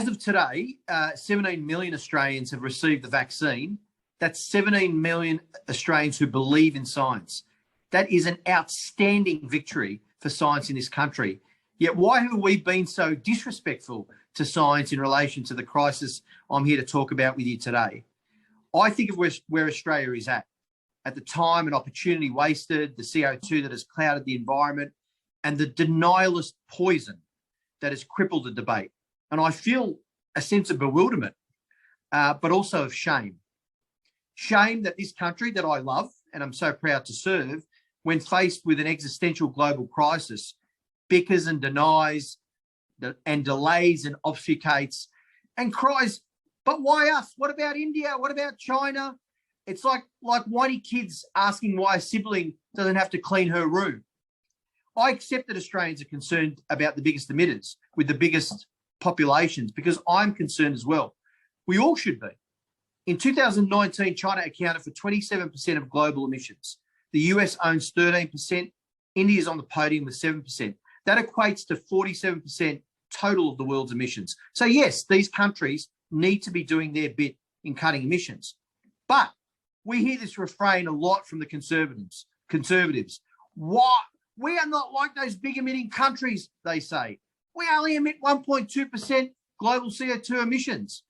as of today, 17 million Australians have received the vaccine. That's 17 million Australians who believe in science. That is an outstanding victory for science in this country. Yet why have we been so disrespectful to science in relation to the crisis I'm here to talk about with you today? I think of where Australia is at the time and opportunity wasted, the CO2 that has clouded the environment, and the denialist poison that has crippled the debate. And I feel a sense of bewilderment, but also of shame. Shame that this country that I love and I'm so proud to serve, when faced with an existential global crisis, bickers and denies and delays and obfuscates and cries, but why us? What about India? What about China? It's like whiny kids asking why a sibling doesn't have to clean her room. I accept that Australians are concerned about the biggest emitters with the biggest populations because I'm concerned as well. We all should be. In 2019, China accounted for 27% of global emissions. The US owns 13%. India is on the podium with 7%. That equates to 47% total of the world's emissions. So yes, these countries need to be doing their bit in cutting emissions. But we hear this refrain a lot from the conservatives. Why? We are not like those big emitting countries, they say. We only emit 1.2% global CO2 emissions.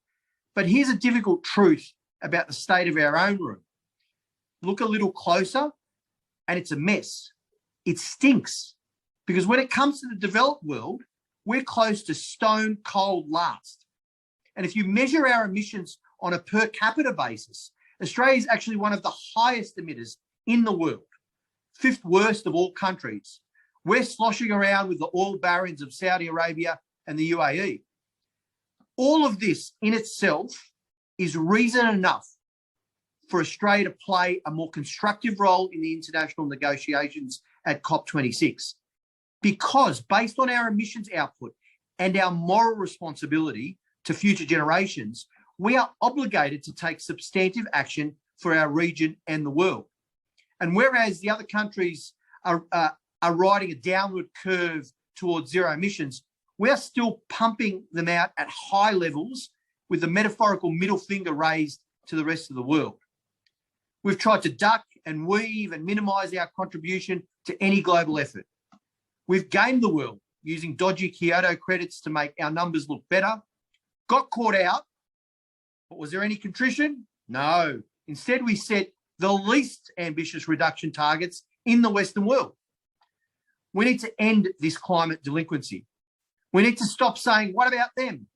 But here's a difficult truth about the state of our own room. Look a little closer, and it's a mess. It stinks. Because when it comes to the developed world, we're close to stone cold last. And if you measure our emissions on a per capita basis, Australia is actually one of the highest emitters in the world, fifth worst of all countries. We're sloshing around with the oil barons of Saudi Arabia and the UAE. All of this in itself is reason enough for Australia to play a more constructive role in the international negotiations at COP26. Because based on our emissions output and our moral responsibility to future generations, we are obligated to take substantive action for our region and the world. And whereas the other countries are riding a downward curve towards zero emissions, we are still pumping them out at high levels with the metaphorical middle finger raised to the rest of the world. We've tried to duck and weave and minimise our contribution to any global effort. We've gamed the world using dodgy Kyoto credits to make our numbers look better, got caught out, but was there any contrition? No. Instead, we set the least ambitious reduction targets in the Western world. We need to end this climate delinquency. We need to stop saying, what about them?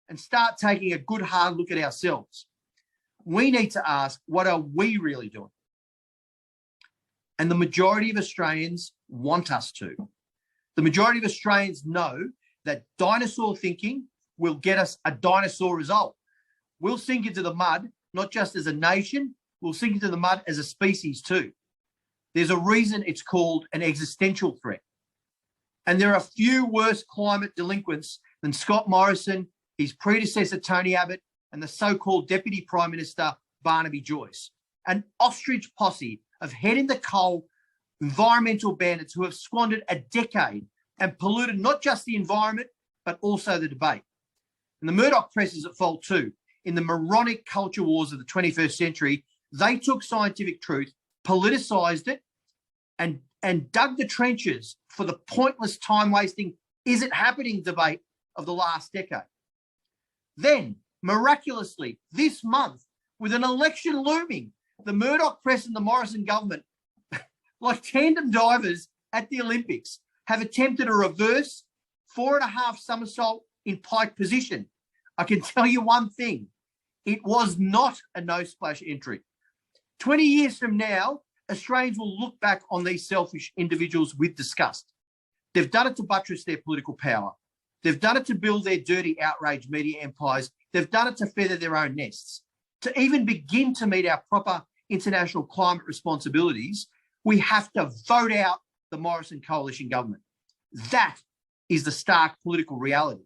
And start taking a good hard look at ourselves. We need to ask, what are we really doing? And the majority of Australians want us to. The majority of Australians know that dinosaur thinking will get us a dinosaur result. We'll sink into the mud, not just as a nation, we'll sink into the mud as a species too. There's a reason it's called an existential threat. And there are few worse climate delinquents than Scott Morrison, his predecessor Tony Abbott, and the so-called Deputy Prime Minister Barnaby Joyce, an ostrich posse of head-in-the-coal environmental bandits who have squandered a decade and polluted not just the environment, but also the debate. And the Murdoch press is at fault too. In the moronic culture wars of the 21st century, they took scientific truth, politicised it, and dug the trenches for the pointless time-wasting, is it happening debate of the last decade. Then, miraculously, this month, with an election looming, the Murdoch press and the Morrison government, like tandem divers at the Olympics, have attempted a reverse 4.5 somersault in pike position. I can tell you one thing, it was not a no-splash entry. 20 years from now, Australians will look back on these selfish individuals with disgust. They've done it to buttress their political power. They've done it to build their dirty, outraged media empires. They've done it to feather their own nests. To even begin to meet our proper international climate responsibilities, we have to vote out the Morrison coalition government. That is the stark political reality.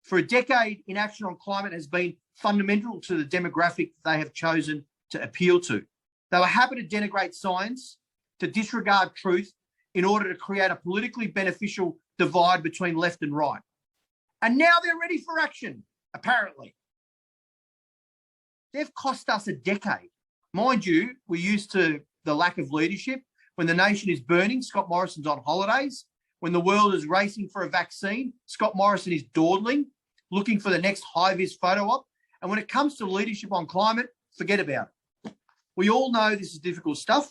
For a decade, inaction on climate has been fundamental to the demographic they have chosen to appeal to. They were happy to denigrate science, to disregard truth in order to create a politically beneficial divide between left and right. And now they're ready for action. apparently. They've cost us a decade. Mind you, we're used to the lack of leadership. When the nation is burning, Scott Morrison's on holidays. When the world is racing for a vaccine, Scott Morrison is dawdling, looking for the next high-vis photo op. And when it comes to leadership on climate, forget about it. We all know this is difficult stuff.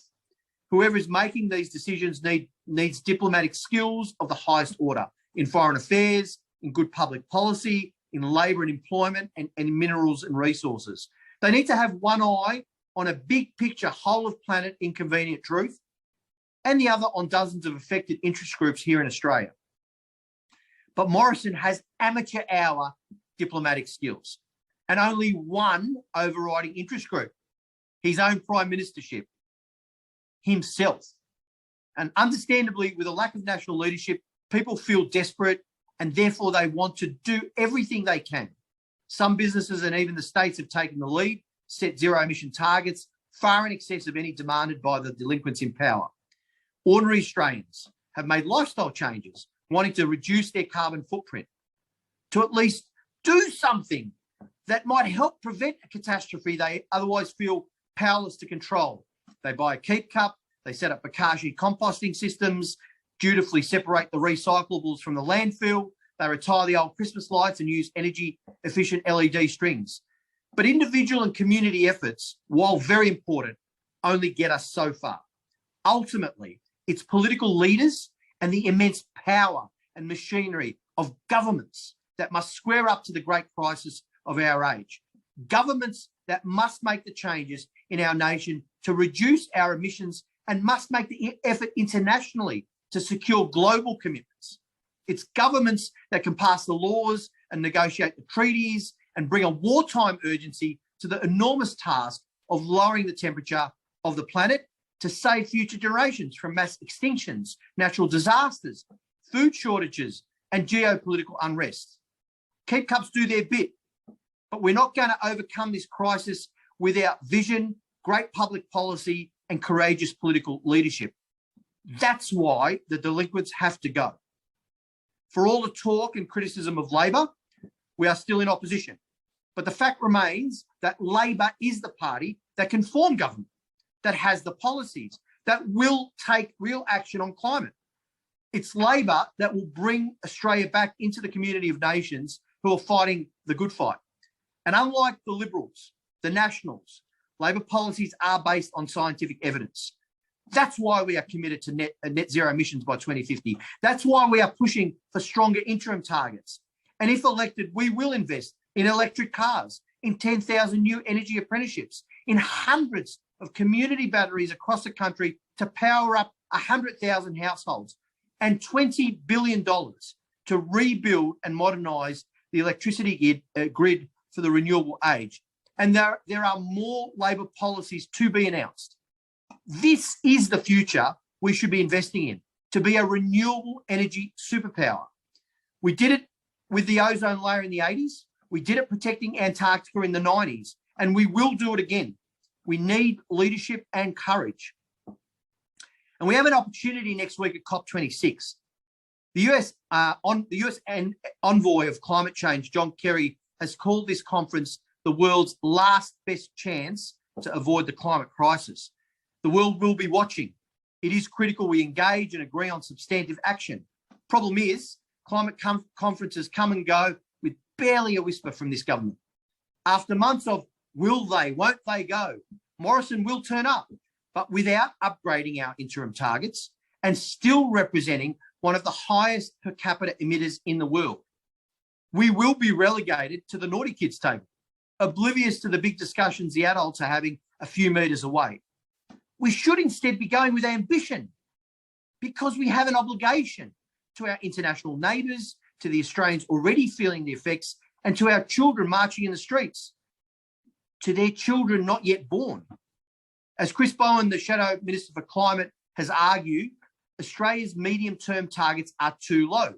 Whoever is making these decisions needs diplomatic skills of the highest order in foreign affairs, in good public policy, in labour and employment, and in minerals and resources. They need to have one eye on a big picture, whole of planet inconvenient truth, and the other on dozens of affected interest groups here in Australia. But Morrison has amateur hour diplomatic skills and only one overriding interest group, his own prime ministership, himself. And understandably, with a lack of national leadership, people feel desperate and therefore they want to do everything they can. Some businesses and even the states have taken the lead, set zero emission targets far in excess of any demanded by the delinquents in power. Ordinary Australians have made lifestyle changes, wanting to reduce their carbon footprint, to at least do something that might help prevent a catastrophe they otherwise feel powerless to control. They buy a keep cup, they set up Bokashi composting systems, dutifully separate the recyclables from the landfill, they retire the old Christmas lights and use energy-efficient LED strings. But individual and community efforts, while very important, only get us so far. Ultimately, it's political leaders and the immense power and machinery of governments that must square up to the great crisis of our age. Governments that must make the changes in our nation to reduce our emissions and must make the effort internationally to secure global commitments. It's governments that can pass the laws and negotiate the treaties and bring a wartime urgency to the enormous task of lowering the temperature of the planet to save future generations from mass extinctions, natural disasters, food shortages, and geopolitical unrest. Keep cups do their bit, but we're not going to overcome this crisis without vision, great public policy, and courageous political leadership. That's why the delinquents have to go. For all the talk and criticism of Labor, we are still in opposition. But the fact remains that Labor is the party that can form government, that has the policies, that will take real action on climate. It's Labor that will bring Australia back into the community of nations who are fighting the good fight. And unlike the Liberals, the Nationals, Labor policies are based on scientific evidence. That's why we are committed to net zero emissions by 2050. That's why we are pushing for stronger interim targets. And if elected, we will invest in electric cars, in 10,000 new energy apprenticeships, in hundreds of community batteries across the country to power up 100,000 households, and $20 billion to rebuild and modernise the electricity grid for the renewable age. And there are more Labor policies to be announced. This is the future we should be investing in, to be a renewable energy superpower. We did it with the ozone layer in the 80s. We did it protecting Antarctica in the 90s, and we will do it again. We need leadership and courage. And we have an opportunity next week at COP26. The US envoy of climate change, John Kerry, has called this conference the world's last best chance to avoid the climate crisis. The world will be watching. It is critical we engage and agree on substantive action. Problem is, climate conferences come and go with barely a whisper from this government. After months of will they, won't they go, Morrison will turn up, but without upgrading our interim targets and still representing one of the highest per capita emitters in the world. We will be relegated to the naughty kids table, oblivious to the big discussions the adults are having a few metres away. We should instead be going with ambition, because we have an obligation to our international neighbours, to the Australians already feeling the effects, and to our children marching in the streets, to their children not yet born. As Chris Bowen, the Shadow Minister for Climate, has argued, Australia's medium-term targets are too low.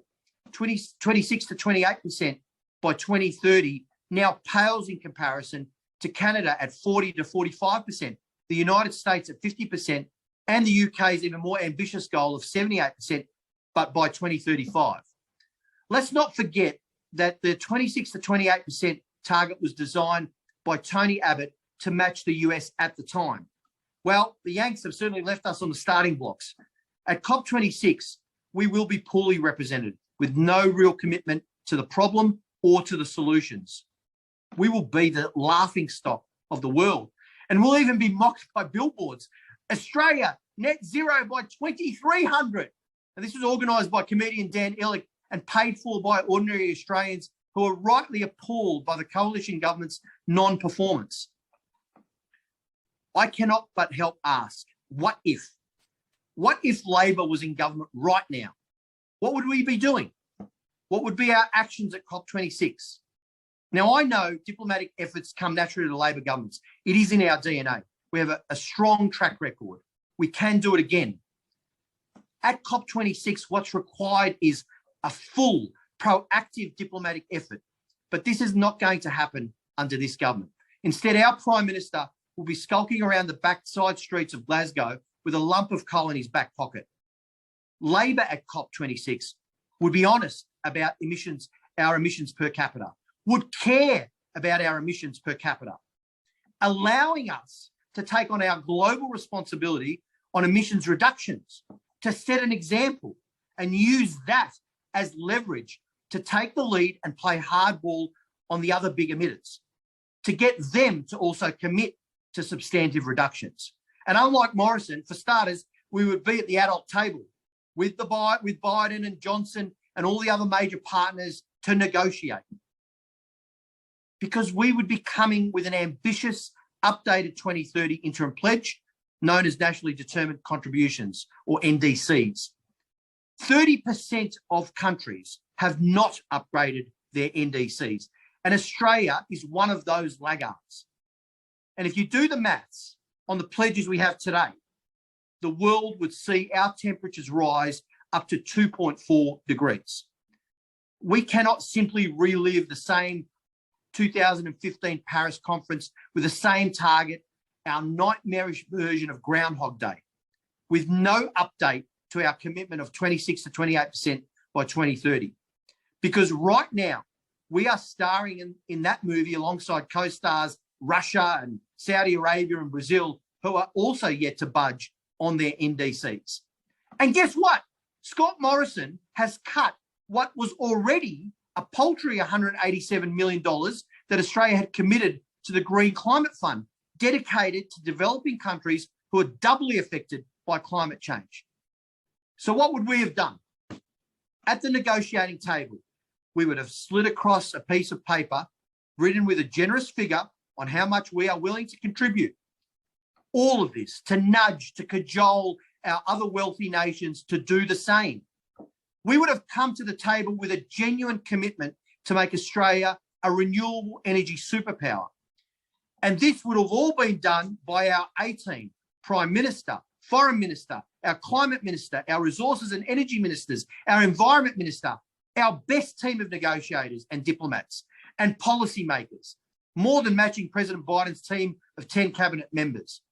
26 to 28% by 2030 now pales in comparison to Canada at 40 to 45%, the United States at 50%, and the UK's even more ambitious goal of 78%, but by 2035. Let's not forget that the 26 to 28% target was designed by Tony Abbott to match the US at the time. Well, the Yanks have certainly left us on the starting blocks. At COP26, we will be poorly represented with no real commitment to the problem or to the solutions. We will be the laughingstock of the world, and we'll even be mocked by billboards. Australia, net zero by 2300. And this was organised by comedian Dan Illick and paid for by ordinary Australians who are rightly appalled by the coalition government's non-performance. I cannot but help ask, what if? What if Labor was in government right now? What would we be doing? What would be our actions at COP26? Now, I know diplomatic efforts come naturally to Labor governments. It is in our DNA. We have a strong track record. We can do it again. At COP26, what's required is a full, proactive diplomatic effort. But this is not going to happen under this government. Instead, our Prime Minister will be skulking around the backside streets of Glasgow with a lump of coal in his back pocket. Labor at COP26 would be honest about emissions, our emissions per capita, would care about our emissions per capita, allowing us to take on our global responsibility on emissions reductions, to set an example and use that as leverage to take the lead and play hardball on the other big emitters, to get them to also commit to substantive reductions. And unlike Morrison, for starters, we would be at the adult table with Biden and Johnson and all the other major partners to negotiate. Because we would be coming with an ambitious, updated 2030 interim pledge known as Nationally Determined Contributions, or NDCs. 30% of countries have not upgraded their NDCs, and Australia is one of those laggards. And if you do the maths on the pledges we have today, the world would see our temperatures rise up to 2.4 degrees. We cannot simply relive the same 2015 Paris conference with the same target, our nightmarish version of Groundhog Day, with no update to our commitment of 26 to 28% by 2030. Because right now, we are starring in that movie alongside co-stars Russia and Saudi Arabia and Brazil, who are also yet to budge on their NDCs. And guess what? Scott Morrison has cut what was already a paltry $187 million that Australia had committed to the Green Climate Fund, dedicated to developing countries who are doubly affected by climate change. So what would we have done? At the negotiating table, we would have slid across a piece of paper written with a generous figure on how much we are willing to contribute. All of this to nudge, to cajole our other wealthy nations to do the same. We would have come to the table with a genuine commitment to make Australia a renewable energy superpower. And this would have all been done by our A-team, Prime Minister, Foreign Minister, our Climate Minister, our Resources and Energy Ministers, our Environment Minister, our best team of negotiators and diplomats and policymakers, more than matching President Biden's team of 10 cabinet members.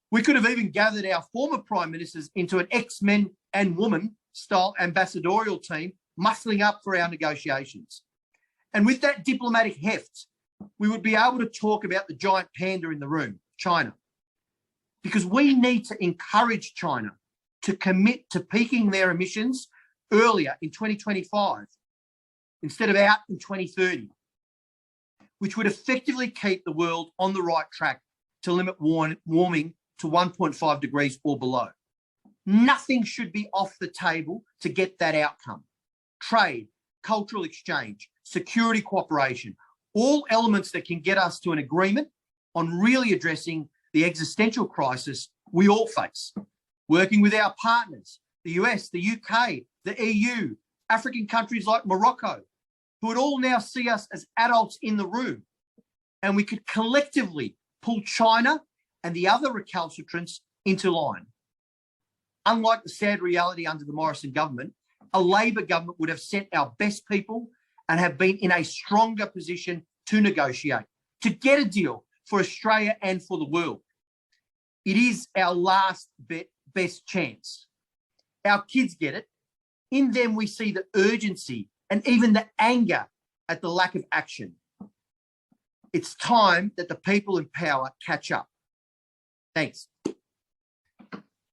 We could have even gathered our former prime ministers into an ex-men and woman style ambassadorial team, muscling up for our negotiations. And with that diplomatic heft, we would be able to talk about the giant panda in the room, China, because we need to encourage China to commit to peaking their emissions earlier in 2025 instead of out in 2030, which would effectively keep the world on the right track to limit warming to 1.5 degrees or below. Nothing should be off the table to get that outcome. Trade, cultural exchange, security cooperation, all elements that can get us to an agreement on really addressing the existential crisis we all face. Working with our partners, the US, the UK, the EU, African countries like Morocco, who would all now see us as adults in the room. And we could collectively pull China and the other recalcitrants into line. Unlike the sad reality under the Morrison government, a Labor government would have sent our best people and have been in a stronger position to negotiate, to get a deal for Australia and for the world. It is our last best chance. Our kids get it. In them, we see the urgency and even the anger at the lack of action. It's time that the people in power catch up. Thanks.